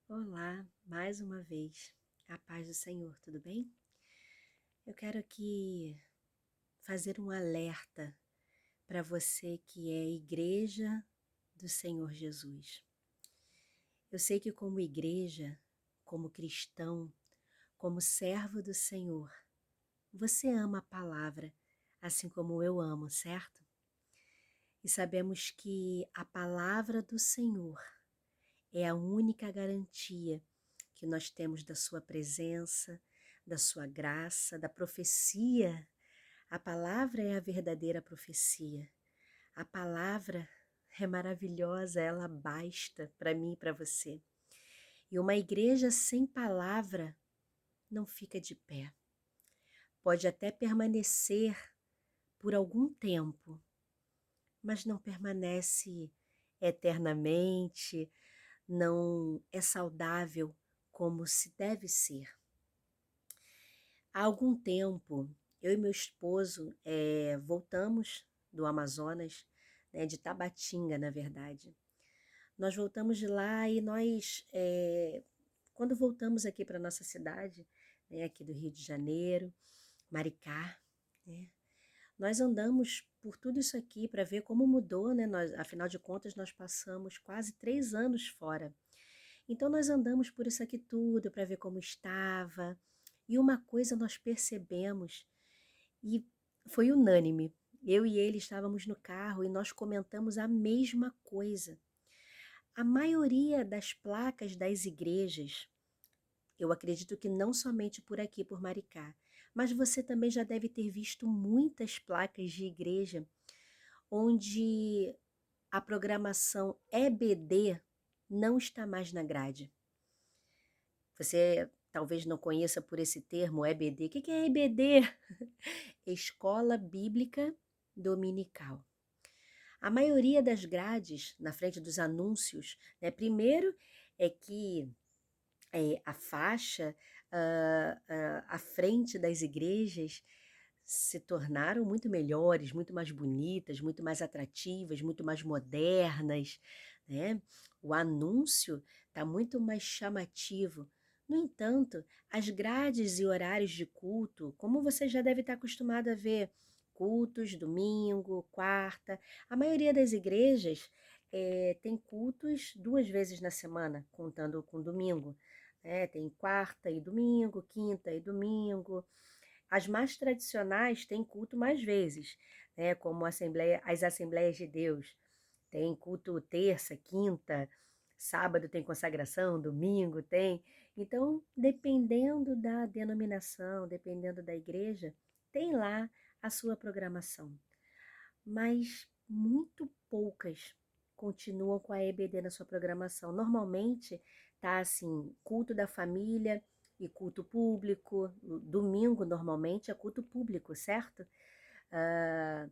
Olá, mais uma vez. A paz do Senhor, tudo bem? Eu quero aqui fazer um alerta para você que é igreja do Senhor Jesus. Eu sei que como igreja, como cristão, como servo do Senhor, você ama a palavra, assim como eu amo, certo? E sabemos que a palavra do Senhor é a única garantia que nós temos da sua presença, da sua graça, da profecia. A palavra é a verdadeira profecia. A palavra é maravilhosa, ela basta para mim e para você. E uma igreja sem palavra não fica de pé. Pode até permanecer por algum tempo, mas não permanece eternamente, não é saudável como se deve ser. Há algum tempo, eu e meu esposo voltamos do Amazonas, né, de Tabatinga, na verdade. Nós voltamos de lá e quando voltamos aqui para nossa cidade, né, aqui do Rio de Janeiro, Maricá, né, nós andamos por tudo isso aqui para ver como mudou, né? Afinal de contas, nós passamos quase 3 anos fora. Então nós andamos por isso aqui tudo para ver como estava. E uma coisa nós percebemos, e foi unânime. Eu e ele estávamos no carro e nós comentamos a mesma coisa. A maioria das placas das igrejas, eu acredito que não somente por aqui, por Maricá, mas você também já deve ter visto muitas placas de igreja onde a programação EBD não está mais na grade. Você talvez não conheça por esse termo EBD. O que é EBD? Escola Bíblica Dominical. A maioria das grades, na frente dos anúncios, né, primeiro é que a faixa à frente das igrejas se tornaram muito melhores, muito mais bonitas, muito mais atrativas, muito mais modernas, né? O anúncio está muito mais chamativo. No entanto, as grades e horários de culto, como você já deve estar acostumado a ver, cultos, domingo, quarta, a maioria das igrejas tem cultos 2 vezes na semana, contando com domingo. Tem quarta e domingo, quinta e domingo. As mais tradicionais têm culto mais vezes, né? Como as Assembleias de Deus. Tem culto terça, quinta, sábado tem consagração, domingo tem. Então, dependendo da denominação, dependendo da igreja, tem lá a sua programação. Mas muito poucas continuam com a EBD na sua programação. Normalmente tá assim, culto da família e culto público. Domingo normalmente é culto público, certo? Ah,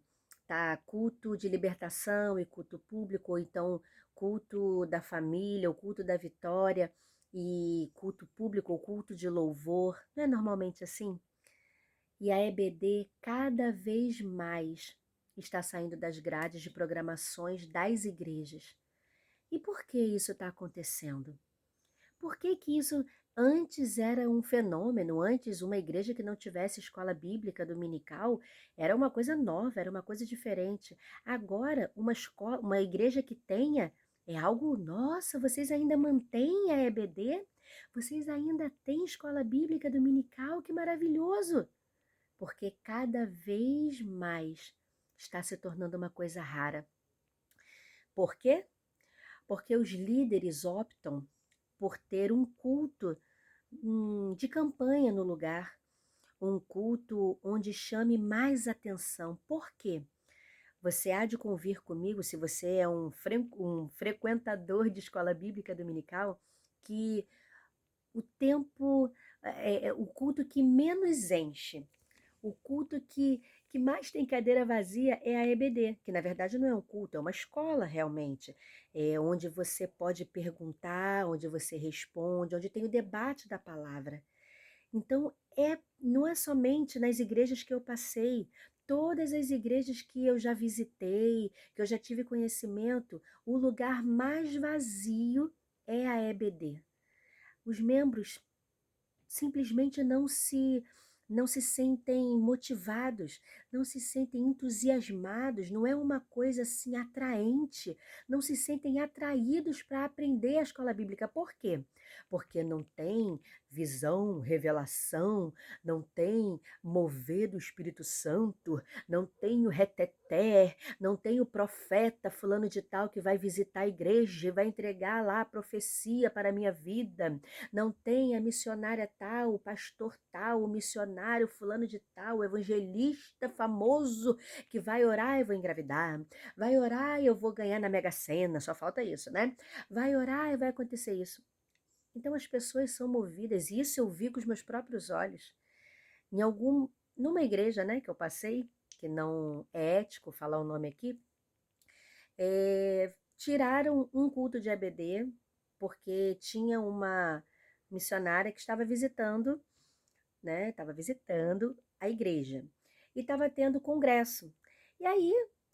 tá culto de libertação e culto público, ou então culto da família, ou culto da vitória e culto público, ou culto de louvor. Não é normalmente assim? E a EBD cada vez mais está saindo das grades de programações das igrejas. E por que isso está acontecendo? Por que que isso antes era um fenômeno? Antes, uma igreja que não tivesse escola bíblica dominical era uma coisa nova, era uma coisa diferente. Agora, uma igreja que tenha é algo, nossa, vocês ainda mantêm a EBD? Vocês ainda têm escola bíblica dominical? Que maravilhoso! Porque cada vez mais está se tornando uma coisa rara. Por quê? Porque os líderes optam por ter um culto de campanha no lugar, um culto onde chame mais atenção. Por quê? Você há de convir comigo, se você é um frequentador de escola bíblica dominical, que o tempo, o culto que menos enche, o culto que mais tem cadeira vazia é a EBD, que na verdade não é um culto, é uma escola realmente, onde você pode perguntar, onde você responde, onde tem o debate da palavra. Então, não é somente nas igrejas que eu passei, todas as igrejas que eu já visitei, que eu já tive conhecimento, o lugar mais vazio é a EBD. Os membros simplesmente não se sentem motivados, não se sentem entusiasmados, não é uma coisa assim atraente, não se sentem atraídos para aprender a escola bíblica. Por quê? Porque não tem visão, revelação, não tem mover do Espírito Santo, não tem o reteté, não tem o profeta fulano de tal que vai visitar a igreja e vai entregar lá a profecia para a minha vida, não tem a missionária tal, o pastor tal, o missionário fulano de tal, o evangelista famoso que vai orar, eu vou engravidar, vai orar e eu vou ganhar na Mega Sena, só falta isso, né? Vai orar e vai acontecer isso. Então as pessoas são movidas, e isso eu vi com os meus próprios olhos. Numa igreja, né, que eu passei, que não é ético falar o nome aqui, tiraram um culto de EBD porque tinha uma missionária que estava visitando, né? Estava visitando a igreja e estava tendo congresso. E aí,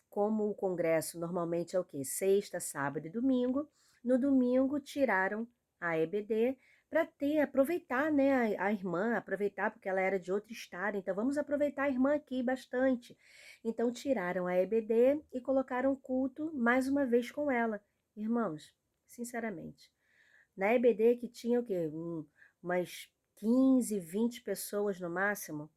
como o congresso normalmente é o quê? Sexta, sábado e domingo. No domingo tiraram a EBD para aproveitar, né, a irmã, aproveitar porque ela era de outro estado, então vamos aproveitar a irmã aqui bastante. Então tiraram a EBD e colocaram culto mais uma vez com ela. Irmãos, sinceramente, na EBD que tinha o quê? Umas 15, 20 pessoas no máximo.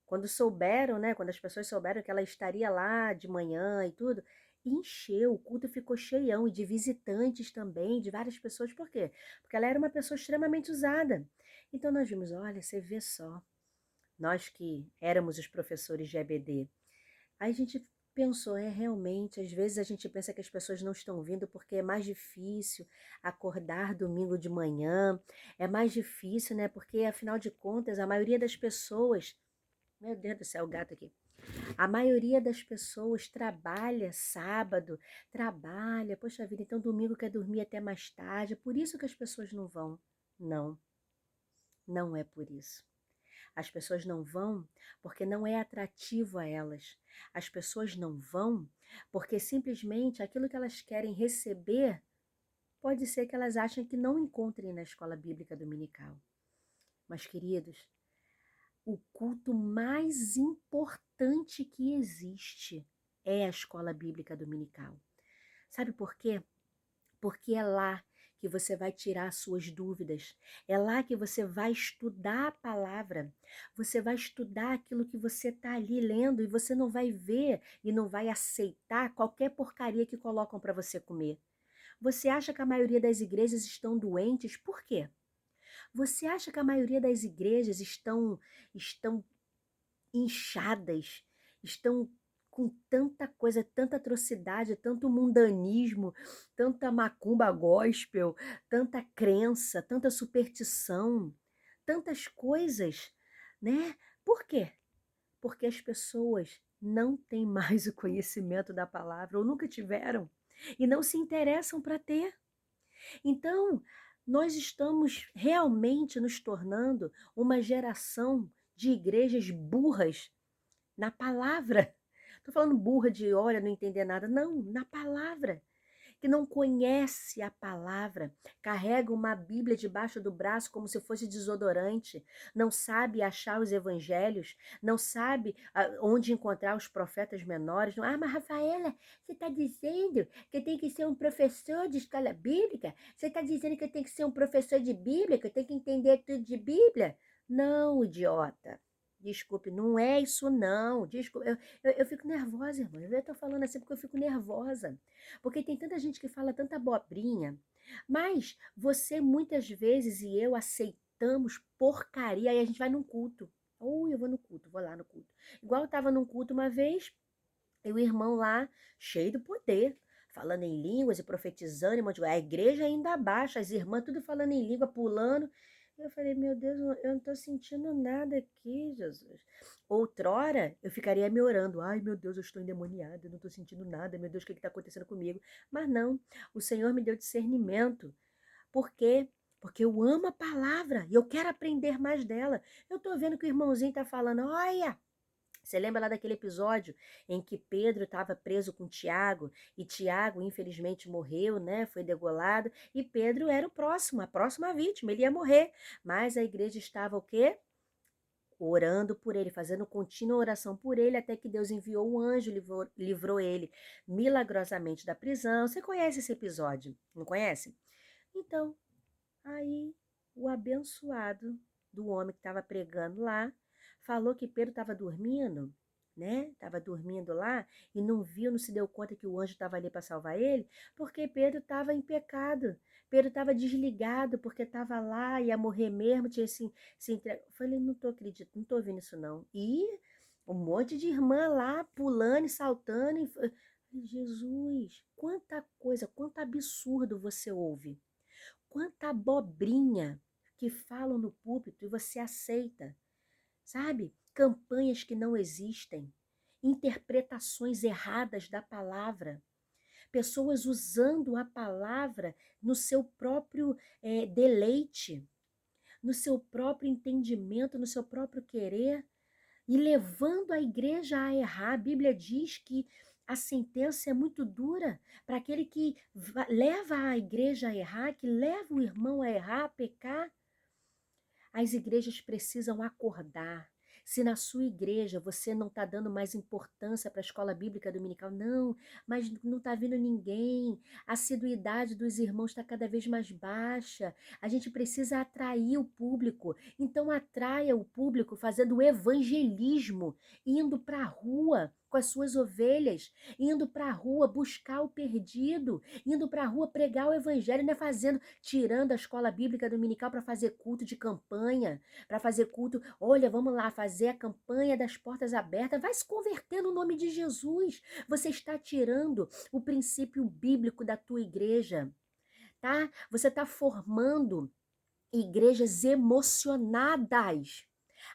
Quando souberam, né? Quando as pessoas souberam que ela estaria lá de manhã e tudo, encheu, o culto ficou cheião, e de visitantes também, de várias pessoas. Por quê? Porque ela era uma pessoa extremamente usada. Então nós vimos, olha, você vê só, nós que éramos os professores de EBD, aí a gente pensou, realmente, às vezes a gente pensa que as pessoas não estão vindo porque é mais difícil acordar domingo de manhã, é mais difícil, né? Porque afinal de contas, a maioria das pessoas, meu Deus do céu, o gato aqui. A maioria das pessoas trabalha sábado, trabalha, poxa vida, então domingo quer dormir até mais tarde, é por isso que as pessoas não vão. Não, não é por isso. As pessoas não vão porque não é atrativo a elas. As pessoas não vão porque simplesmente aquilo que elas querem receber pode ser que elas achem que não encontrem na escola bíblica dominical. Mas, queridos, o culto mais importante que existe é a escola bíblica dominical. Sabe por quê? Porque é lá que você vai tirar suas dúvidas, é lá que você vai estudar a palavra, você vai estudar aquilo que você está ali lendo e você não vai ver e não vai aceitar qualquer porcaria que colocam para você comer. Você acha que a maioria das igrejas estão doentes? Por quê? Você acha que a maioria das igrejas estão inchadas, estão com tanta coisa, tanta atrocidade, tanto mundanismo, tanta macumba gospel, tanta crença, tanta superstição, tantas coisas, né? Por quê? Porque as pessoas não têm mais o conhecimento da palavra, ou nunca tiveram, e não se interessam para ter. Então, nós estamos realmente nos tornando uma geração de igrejas burras na palavra. Estou falando burra de olha, não entender nada. Não, na palavra. Que não conhece a palavra, carrega uma Bíblia debaixo do braço como se fosse desodorante, não sabe achar os evangelhos, não sabe onde encontrar os profetas menores. Não, mas Rafaela, você está dizendo que eu tenho que ser um professor de escola bíblica? Você está dizendo que eu tenho que ser um professor de Bíblia, que eu tenho que entender tudo de Bíblia? Não, idiota. Desculpe, não é isso não. Desculpe, eu fico nervosa, irmã. Eu estou falando assim porque eu fico nervosa. Porque tem tanta gente que fala tanta abobrinha, mas você muitas vezes e eu aceitamos porcaria e a gente vai num culto. Eu vou no culto, vou lá no culto. Igual eu estava num culto uma vez, e o irmão lá, cheio do poder, falando em línguas e profetizando, e a igreja ainda abaixo, as irmãs tudo falando em língua, pulando. Eu falei, meu Deus, eu não estou sentindo nada aqui, Jesus. Outrora, eu ficaria me orando. Ai, meu Deus, eu estou endemoniada, eu não estou sentindo nada. Meu Deus, o que está acontecendo comigo? Mas não, o Senhor me deu discernimento. Por quê? Porque eu amo a palavra e eu quero aprender mais dela. Eu estou vendo que o irmãozinho está falando, olha, Você lembra lá daquele episódio em que Pedro estava preso com Tiago e Tiago, infelizmente, morreu, né? Foi degolado e Pedro era o próximo, a próxima vítima, ele ia morrer. Mas a igreja estava o quê? Orando por ele, fazendo contínua oração por ele, até que Deus enviou um anjo, livrou ele milagrosamente da prisão. Você conhece esse episódio, não conhece? Então, aí o abençoado do homem que estava pregando lá falou que Pedro estava dormindo, né? Estava dormindo lá e não viu, não se deu conta que o anjo estava ali para salvar ele, porque Pedro estava em pecado. Pedro estava desligado porque estava lá, ia morrer mesmo, tinha se entregado. Falei, não tô acreditando, não tô ouvindo isso não. E um monte de irmã lá pulando e saltando. Jesus, quanta coisa, quanto absurdo você ouve. Quanta abobrinha que falam no púlpito e você aceita, sabe? Campanhas que não existem, interpretações erradas da palavra, pessoas usando a palavra no seu próprio deleite, no seu próprio entendimento, no seu próprio querer e levando a igreja a errar. A Bíblia diz que a sentença é muito dura para aquele que leva a igreja a errar, que leva o irmão a errar, a pecar. As igrejas precisam acordar. Se na sua igreja você não está dando mais importância para a escola bíblica dominical, não, mas não está vindo ninguém, a assiduidade dos irmãos está cada vez mais baixa, a gente precisa atrair o público, então atraia o público fazendo o evangelismo, indo para a rua com as suas ovelhas, indo para a rua buscar o perdido, indo para a rua pregar o evangelho, não é fazendo, tirando a escola bíblica dominical para fazer culto de campanha, para fazer culto, olha, vamos lá fazer a campanha das portas abertas, vai se converter no nome de Jesus. Você está tirando o princípio bíblico da tua igreja, tá? Você está formando igrejas emocionadas.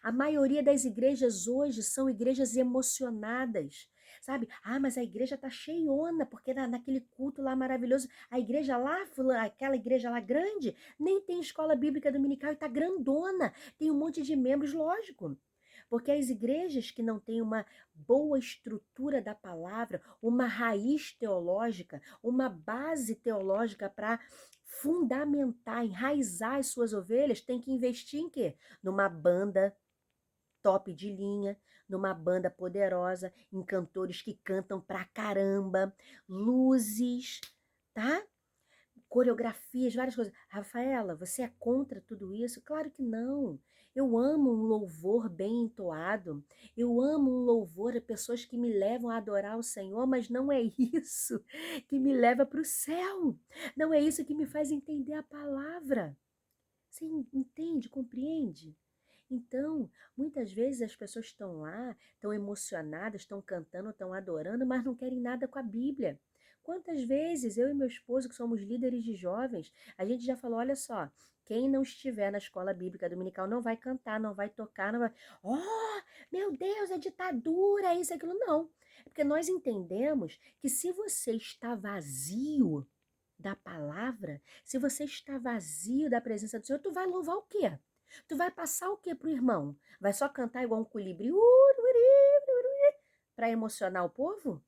A maioria das igrejas hoje são igrejas emocionadas, sabe? Ah, mas a igreja tá cheiona, porque naquele culto lá maravilhoso, a igreja lá, aquela igreja lá grande, nem tem escola bíblica dominical e tá grandona, tem um monte de membros, lógico. Porque as igrejas que não têm uma boa estrutura da palavra, uma raiz teológica, uma base teológica para fundamentar, enraizar as suas ovelhas, tem que investir em quê? Numa banda top de linha, numa banda poderosa, em cantores que cantam pra caramba, luzes, tá? Coreografias, várias coisas. Rafaela, você é contra tudo isso? Claro que não. Eu amo um louvor bem entoado. Eu amo um louvor de pessoas que me levam a adorar o Senhor, mas não é isso que me leva para o céu. Não é isso que me faz entender a palavra. Você entende, compreende? Então, muitas vezes as pessoas estão lá, estão emocionadas, estão cantando, estão adorando, mas não querem nada com a Bíblia. Quantas vezes eu e meu esposo, que somos líderes de jovens, a gente já falou, olha só, quem não estiver na escola bíblica dominical não vai cantar, não vai tocar, não vai... Oh, meu Deus, é ditadura, é isso, aquilo. Não. É porque nós entendemos que se você está vazio da palavra, se você está vazio da presença do Senhor, tu vai louvar o quê? Tu vai passar o quê pro irmão? Vai só cantar igual um colibri para emocionar o povo?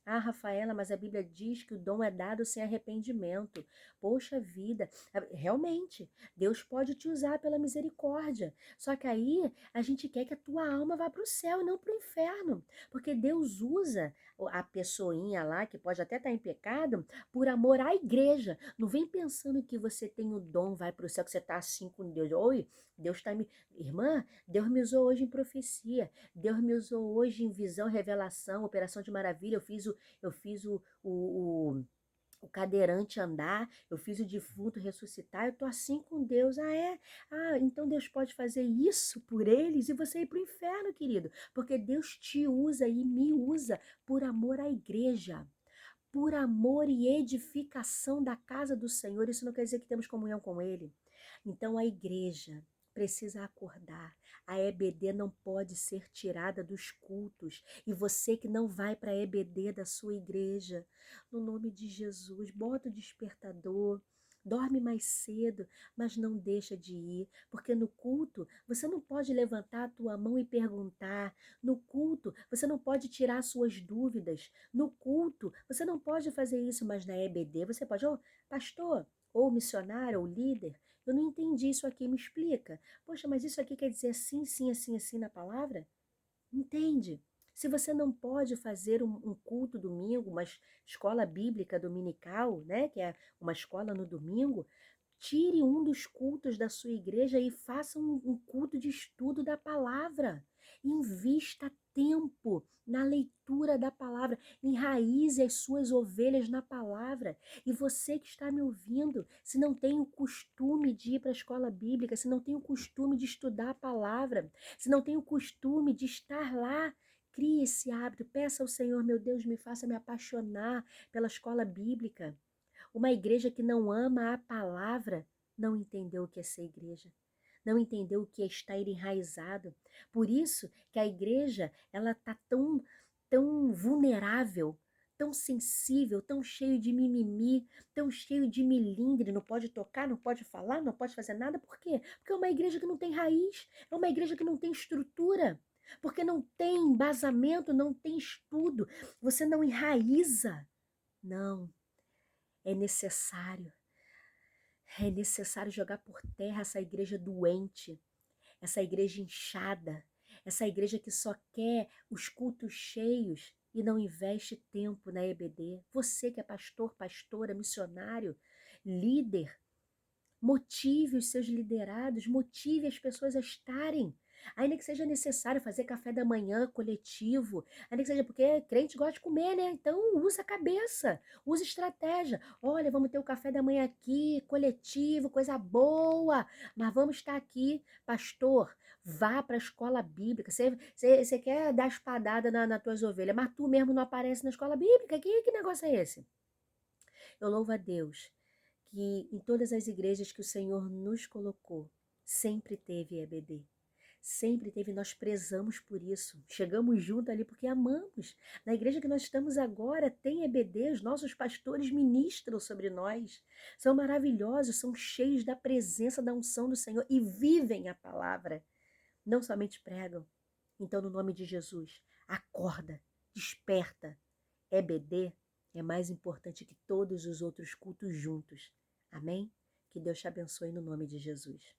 Ah, Rafaela, mas a Bíblia diz que o dom é dado sem arrependimento. Poxa vida, realmente, Deus pode te usar pela misericórdia. Só que aí a gente quer que a tua alma vá para o céu e não para o inferno. Porque Deus usa a pessoinha lá, que pode até estar em pecado, por amor à igreja. Não vem pensando que você tem o dom, vai para o céu, que você está assim com Deus. Oi, Deus está me... Irmã, Deus me usou hoje em profecia. Deus me usou hoje em visão, revelação, operação de maravilha. Eu fiz o cadeirante andar, eu fiz o defunto ressuscitar, eu tô assim com Deus. Ah, é? Ah, então Deus pode fazer isso por eles e você ir para o inferno, querido. Porque Deus te usa e me usa por amor à igreja. Por amor e edificação da casa do Senhor. Isso não quer dizer que temos comunhão com Ele. Então a igreja precisa acordar. A EBD não pode ser tirada dos cultos. E você que não vai para a EBD da sua igreja, no nome de Jesus, bota o despertador. dorme mais cedo, mas não deixa de ir, porque no culto você não pode levantar a tua mão e perguntar, no culto você não pode tirar suas dúvidas, no culto você não pode fazer isso, mas na EBD você pode, ô pastor, ou missionário, ou líder, eu não entendi isso aqui, me explica. Poxa, mas isso aqui quer dizer assim, sim, assim, assim na palavra? Entende? Se você não pode fazer um culto domingo, uma escola bíblica dominical, né, que é uma escola no domingo, tire um dos cultos da sua igreja e faça um culto de estudo da palavra. Invista tempo na leitura da palavra. Enraize as suas ovelhas na palavra. E você que está me ouvindo, se não tem o costume de ir para a escola bíblica, se não tem o costume de estudar a palavra, se não tem o costume de estar lá, crie esse hábito. Peça ao Senhor, meu Deus, me faça me apaixonar pela escola bíblica. Uma igreja que não ama a palavra não entendeu o que é ser igreja, não entendeu o que é estar enraizado. Por isso que a igreja ela tá tão vulnerável, tão sensível, tão cheio de mimimi, tão cheio de milindre, não pode tocar, não pode falar, não pode fazer nada. Por quê? Porque é uma igreja que não tem raiz, é uma igreja que não tem estrutura. Porque não tem embasamento, não tem estudo, você não enraiza. Não, é necessário. É necessário jogar por terra essa igreja doente, essa igreja inchada, essa igreja que só quer os cultos cheios e não investe tempo na EBD. Você que é pastor, pastora, missionário, líder, motive os seus liderados, motive as pessoas a estarem. Ainda que seja necessário fazer café da manhã coletivo, ainda que seja porque crente gosta de comer, né? Então usa a cabeça, usa estratégia. Olha, vamos ter o café da manhã aqui, coletivo, coisa boa, mas vamos estar aqui, pastor. Vá para a escola bíblica. Você quer dar espadada nas tuas ovelhas, mas tu mesmo não aparece na escola bíblica? Que negócio é esse? Eu louvo a Deus que em todas as igrejas que o Senhor nos colocou, sempre teve EBD. Sempre teve, nós prezamos por isso. Chegamos junto ali porque amamos. Na igreja que nós estamos agora, tem EBD, os nossos pastores ministram sobre nós. São maravilhosos, são cheios da presença, da unção do Senhor e vivem a palavra. Não somente pregam. Então, no nome de Jesus, acorda, desperta. EBD é mais importante que todos os outros cultos juntos. Amém? Que Deus te abençoe no nome de Jesus.